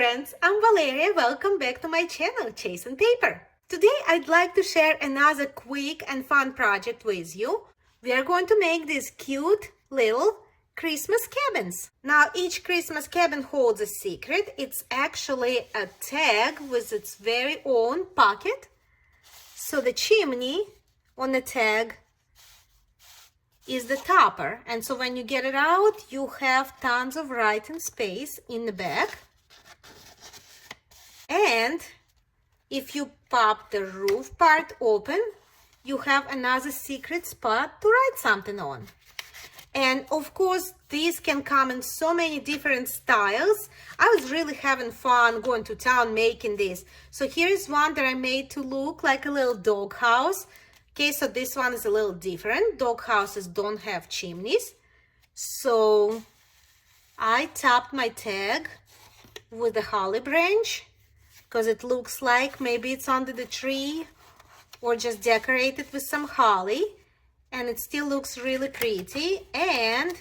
friends, I'm Valeria. Welcome back to my channel, Chasing Paper. Today I'd like to share another quick and fun project with you. We are going to make these cute little Christmas cabins. Now each Christmas cabin holds a secret. It's actually a tag with its very own pocket. So the chimney on the tag is the topper, and so when you get it out you have tons of writing space in the back. And if you pop the roof part open, you have another secret spot to write something on. And of course, these can come in so many different styles. I was really having fun going to town making this. So here is one that I made to look like a little dog house. Okay, so this one is a little different. Dog houses don't have chimneys. So I topped my tag with a holly branch, because it looks like maybe it's under the tree or just decorated with some holly, and it still looks really pretty. And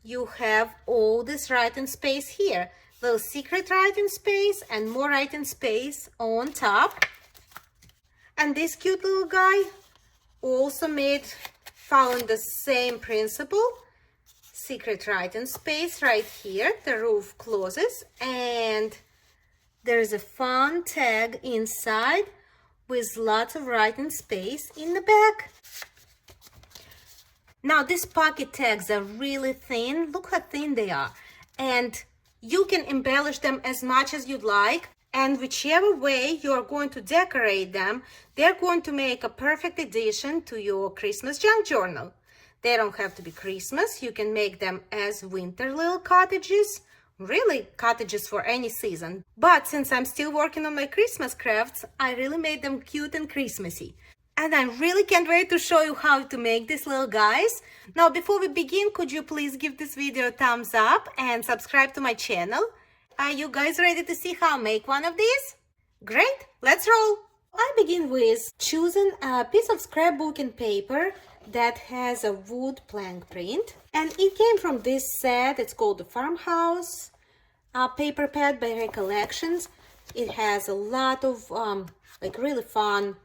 you have all this writing space here, little secret writing space and more writing space on top. And this cute little guy also made following the same principle. Secret writing space right here, the roof closes, and there's a fun tag inside with lots of writing space in the back. Now these pocket tags are really thin. Look how thin they are. And you can embellish them as much as you'd like. And whichever way you're going to decorate them, they're going to make a perfect addition to your Christmas junk journal. They don't have to be Christmas. You can make them as winter little cottages. Really, cottages for any season. But since I'm still working on my Christmas crafts, I really made them cute and Christmassy. And I really can't wait to show you how to make these little guys. Now, before we begin, could you please give this video a thumbs up and subscribe to my channel? Are you guys ready to see how I make one of these? Great, let's roll! I begin with choosing a piece of scrapbooking paper that has a wood plank print, and it came from this set. It's called the Farmhouse paper pad by Recollections. It has a lot of like really fun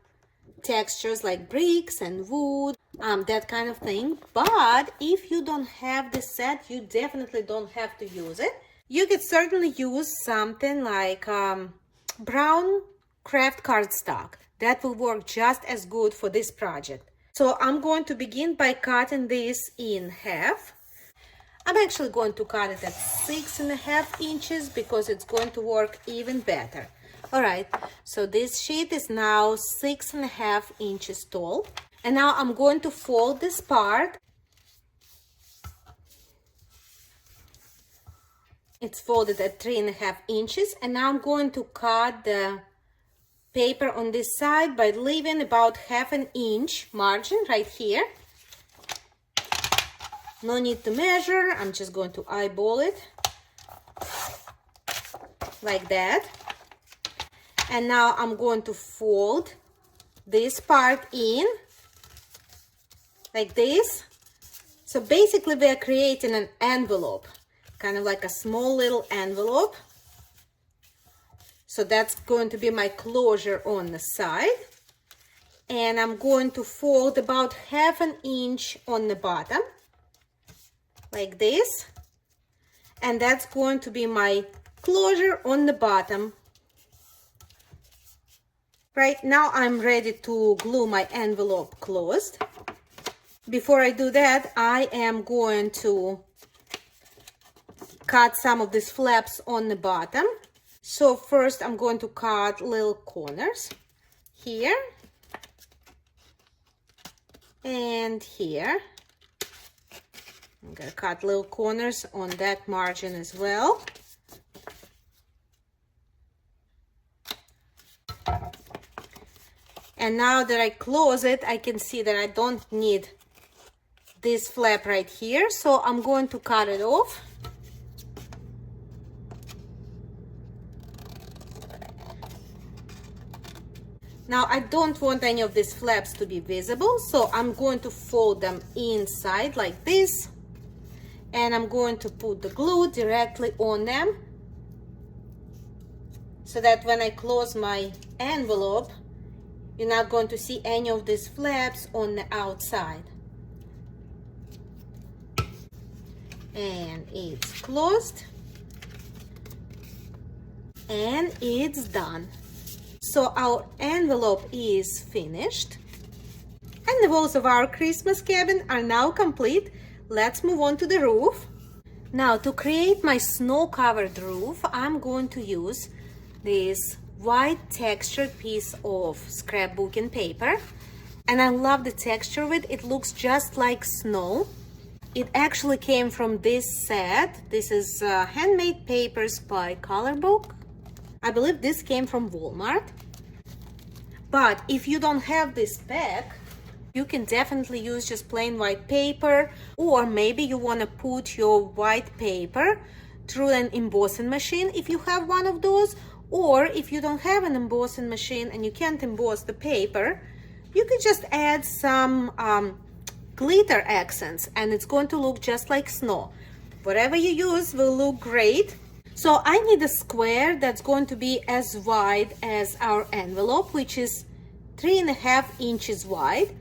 textures like bricks and wood, that kind of thing. But if you don't have this set, you definitely don't have to use it. You could certainly use something like brown craft cardstock. That will work just as good for this project. So I'm going to begin by cutting this in half. I'm actually going to cut it at 6.5 inches because it's going to work even better. All right, so this sheet is now 6.5 inches tall. And now I'm going to fold this part. It's folded at 3.5 inches. And now I'm going to cut the paper on this side by leaving about 1/2 inch margin right here. No need to measure. I'm just going to eyeball it like that. And now I'm going to fold this part in like this. So basically we are creating an envelope, kind of like a small little envelope. So that's going to be my closure on the side. And I'm going to fold about 1/2 inch on the bottom, like this. And that's going to be my closure on the bottom. Right now I'm ready to glue my envelope closed. Before I do that, I am going to cut some of these flaps on the bottom. So first I'm going to cut little corners here and here. I'm going to cut little corners on that margin as well. And now that I close it, I can see that I don't need this flap right here. So I'm going to cut it off. Now I don't want any of these flaps to be visible, so I'm going to fold them inside like this. And I'm going to put the glue directly on them. so that when I close my envelope, you're not going to see any of these flaps on the outside. And it's closed. And it's done. So our envelope is finished. And the walls of our Christmas cabin are now complete. Let's move on to the roof. Now, to create my snow-covered roof, I'm going to use this white textured piece of scrapbooking paper. And I love the texture of it. It looks just like snow. It actually came from this set. This is Handmade Papers by Color Book. I believe this came from Walmart. But if you don't have this pack, you can definitely use just plain white paper, or maybe you want to put your white paper through an embossing machine if you have one of those, or if you don't have an embossing machine and you can't emboss the paper, you could just add some glitter accents and it's going to look just like snow. Whatever you use will look great. So I need a square that's going to be as wide as our envelope, which is 3.5 inches wide.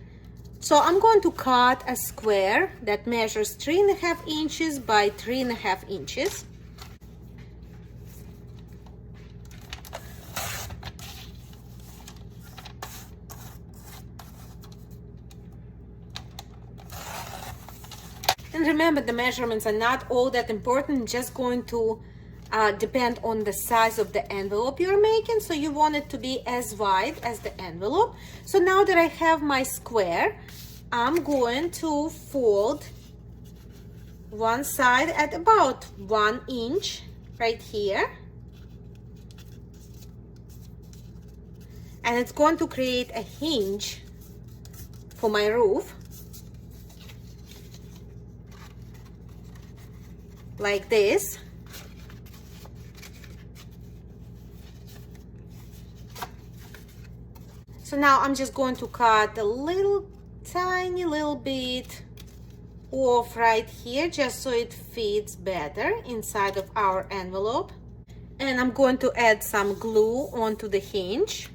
So I'm going to cut a square that measures 3.5 inches by 3.5 inches. And remember, the measurements are not all that important, just going to depend on the size of the envelope you're making. So you want it to be as wide as the envelope. So now that I have my square, I'm going to fold one side at about 1 inch right here. And it's going to create a hinge for my roof. Like this. So now I'm just going to cut a tiny little bit off right here, just so it fits better inside of our envelope. And I'm going to add some glue onto the hinge.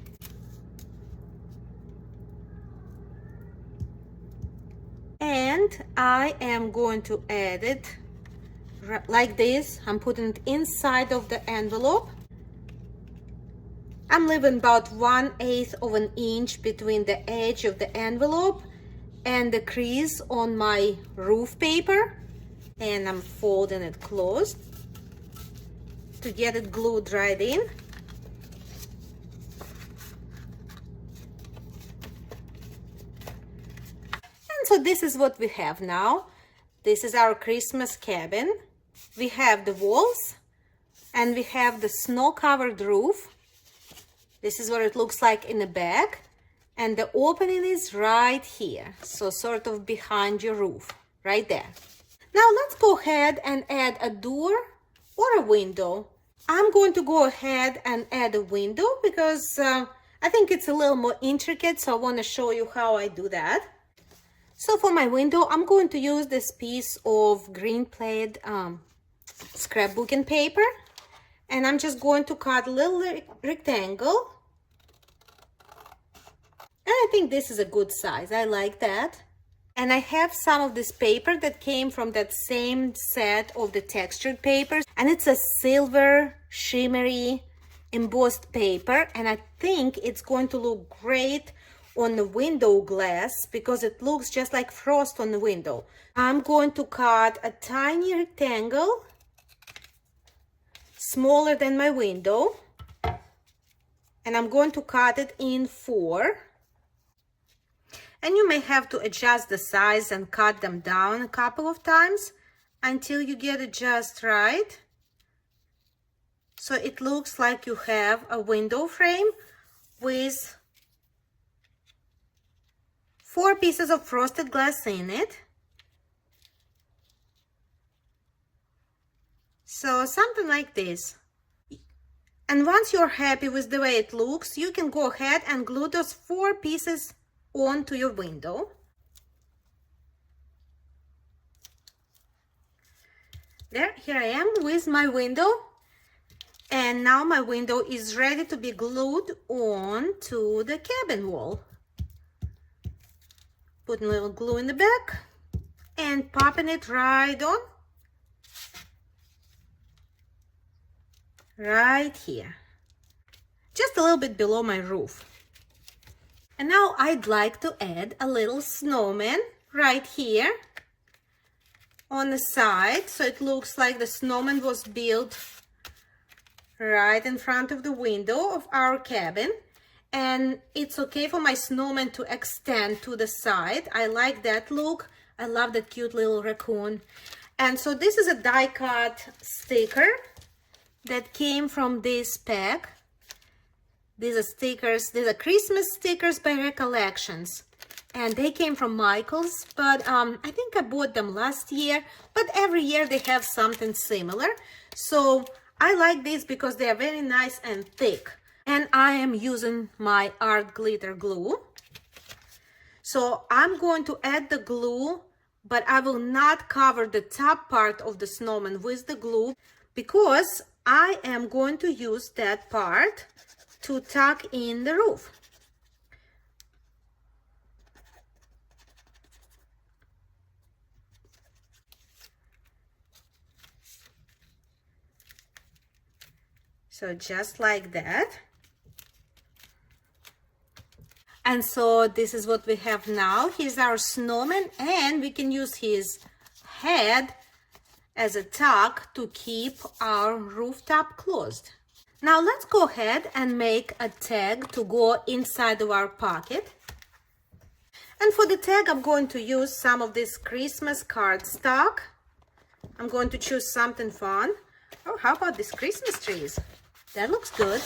And I am going to add it like this. I'm putting it inside of the envelope. I'm leaving about 1/8 of an inch between the edge of the envelope and the crease on my roof paper, and I'm folding it closed to get it glued right in. And so this is what we have now. This is our Christmas cabin. We have the walls and we have the snow-covered roof. This is what it looks like in the back. And the opening is right here. So sort of behind your roof, right there. Now let's go ahead and add a door or a window. I'm going to go ahead and add a window because I think it's a little more intricate. So I want to show you how I do that. So for my window, I'm going to use this piece of green plaid scrapbooking paper. And I'm just going to cut a little rectangle. And I think this is a good size. I like that. And I have some of this paper that came from that same set of the textured papers. And it's a silver, shimmery, embossed paper. And I think it's going to look great on the window glass because it looks just like frost on the window. I'm going to cut a tiny rectangle, smaller than my window. And I'm going to cut it in 4. And you may have to adjust the size and cut them down a couple of times until you get it just right. So it looks like you have a window frame with 4 pieces of frosted glass in it. So something like this. And once you're happy with the way it looks, you can go ahead and glue those 4 pieces onto your window. Here I am with my window. And now my window is ready to be glued on to the cabin wall. Putting a little glue in the back and popping it right on. Right here. Just a little bit below my roof. And now I'd like to add a little snowman right here on the side, so it looks like the snowman was built right in front of the window of our cabin. And it's okay for my snowman to extend to the side. I like that look. I love that cute little raccoon. And so this is a die cut sticker that came from this pack. These are stickers, these are Christmas stickers by Recollections. And they came from Michael's, but I think I bought them last year, but every year they have something similar. So I like these because they are very nice and thick. And I am using my art glitter glue. So I'm going to add the glue, but I will not cover the top part of the snowman with the glue because I am going to use that part to tuck in the roof. So just like that. And so this is what we have now. Here's our snowman, and we can use his head as a tuck to keep our rooftop closed. Now let's go ahead and make a tag to go inside of our pocket. And for the tag, I'm going to use some of this Christmas cardstock. I'm going to choose something fun. Oh, how about these Christmas trees? That looks good.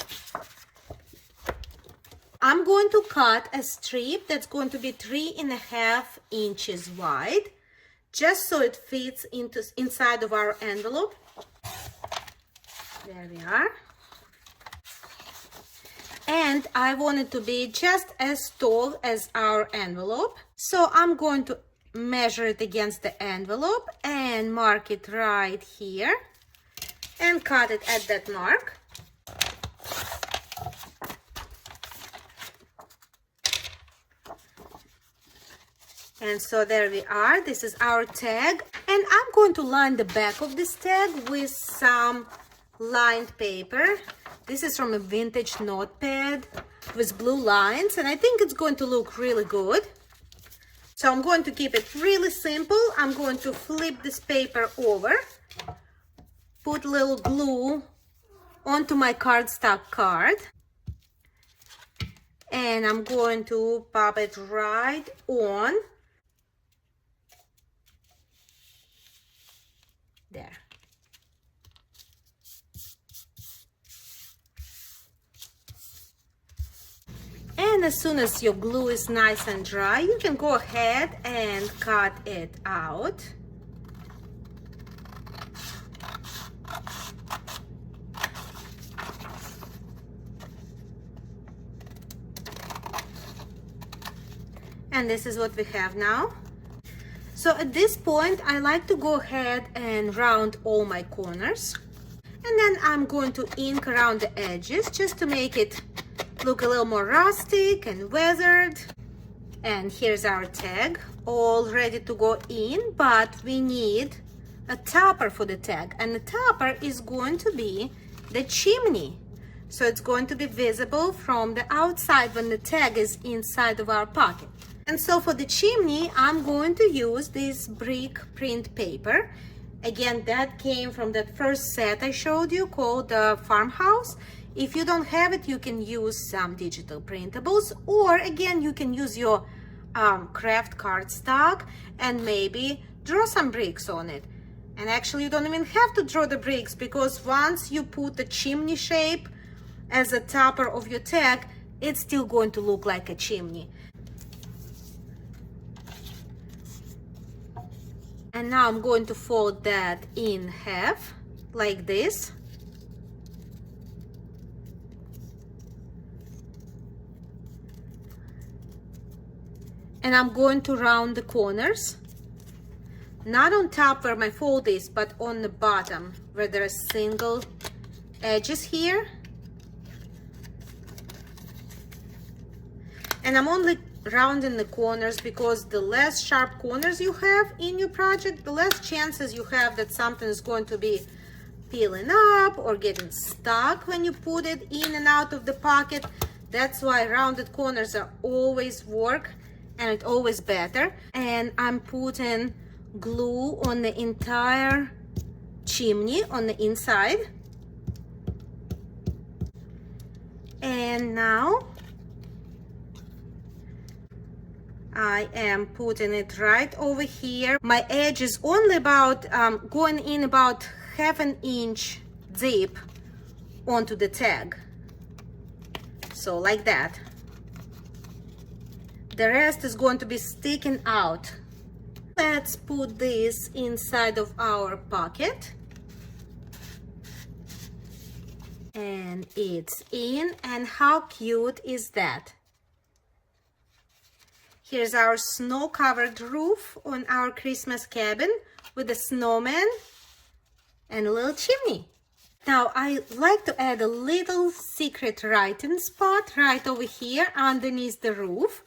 I'm going to cut a strip that's going to be 3.5 inches wide, just so it fits inside of our envelope. There we are. And I want it to be just as tall as our envelope. So I'm going to measure it against the envelope and mark it right here and cut it at that mark. And so there we are. This is our tag. And I'm going to line the back of this tag with some lined paper. This is from a vintage notepad with blue lines, and I think it's going to look really good. So I'm going to keep it really simple. I'm going to flip this paper over, put a little glue onto my cardstock card, and I'm going to pop it right on. There. And as soon as your glue is nice and dry, you can go ahead and cut it out. And this is what we have now. So at this point, I like to go ahead and round all my corners. And then I'm going to ink around the edges just to make it look a little more rustic and weathered. And here's our tag, all ready to go in, but we need a topper for the tag. And the topper is going to be the chimney. So it's going to be visible from the outside when the tag is inside of our pocket. And so for the chimney, I'm going to use this brick print paper. Again, that came from that first set I showed you called the Farmhouse. If you don't have it, you can use some digital printables, or again, you can use your craft cardstock and maybe draw some bricks on it. And actually, you don't even have to draw the bricks, because once you put the chimney shape as a topper of your tag, it's still going to look like a chimney. And now I'm going to fold that in half, like this. And I'm going to round the corners, not on top where my fold is, but on the bottom where there's a single edges here. And I'm only rounding the corners because the less sharp corners you have in your project, the less chances you have that something is going to be peeling up or getting stuck when you put it in and out of the pocket. That's why rounded corners are always work and it's always better. And I'm putting glue on the entire chimney on the inside. And now I am putting it right over here. My edge is only about going in about 1/2 inch deep onto the tag. So like that. The rest is going to be sticking out. Let's put this inside of our pocket. And it's in, and how cute is that? Here's our snow-covered roof on our Christmas cabin with a snowman and a little chimney. Now, I like to add a little secret writing spot right over here underneath the roof.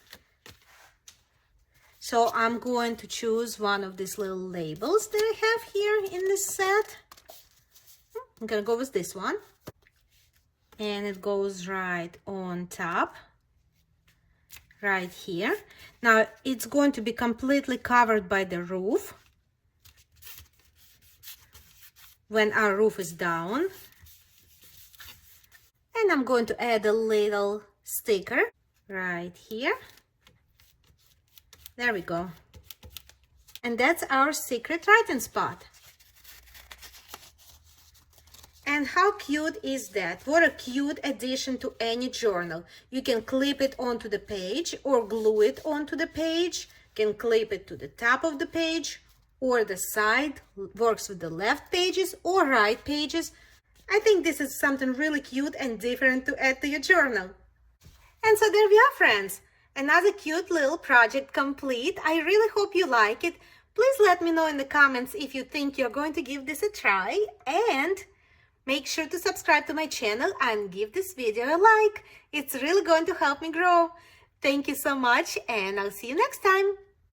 So I'm going to choose one of these little labels that I have here in this set. I'm gonna go with this one. And it goes right on top. Right here. Now it's going to be completely covered by the roof when our roof is down. And I'm going to add a little sticker right here. There we go. And that's our secret writing spot. And how cute is that? What a cute addition to any journal. You can clip it onto the page or glue it onto the page. You can clip it to the top of the page or the side. Works with the left pages or right pages. I think this is something really cute and different to add to your journal. And so there we are, friends. Another cute little project complete. I really hope you like it. Please let me know in the comments if you think you're going to give this a try. And make sure to subscribe to my channel and give this video a like. It's really going to help me grow. Thank you so much, and I'll see you next time.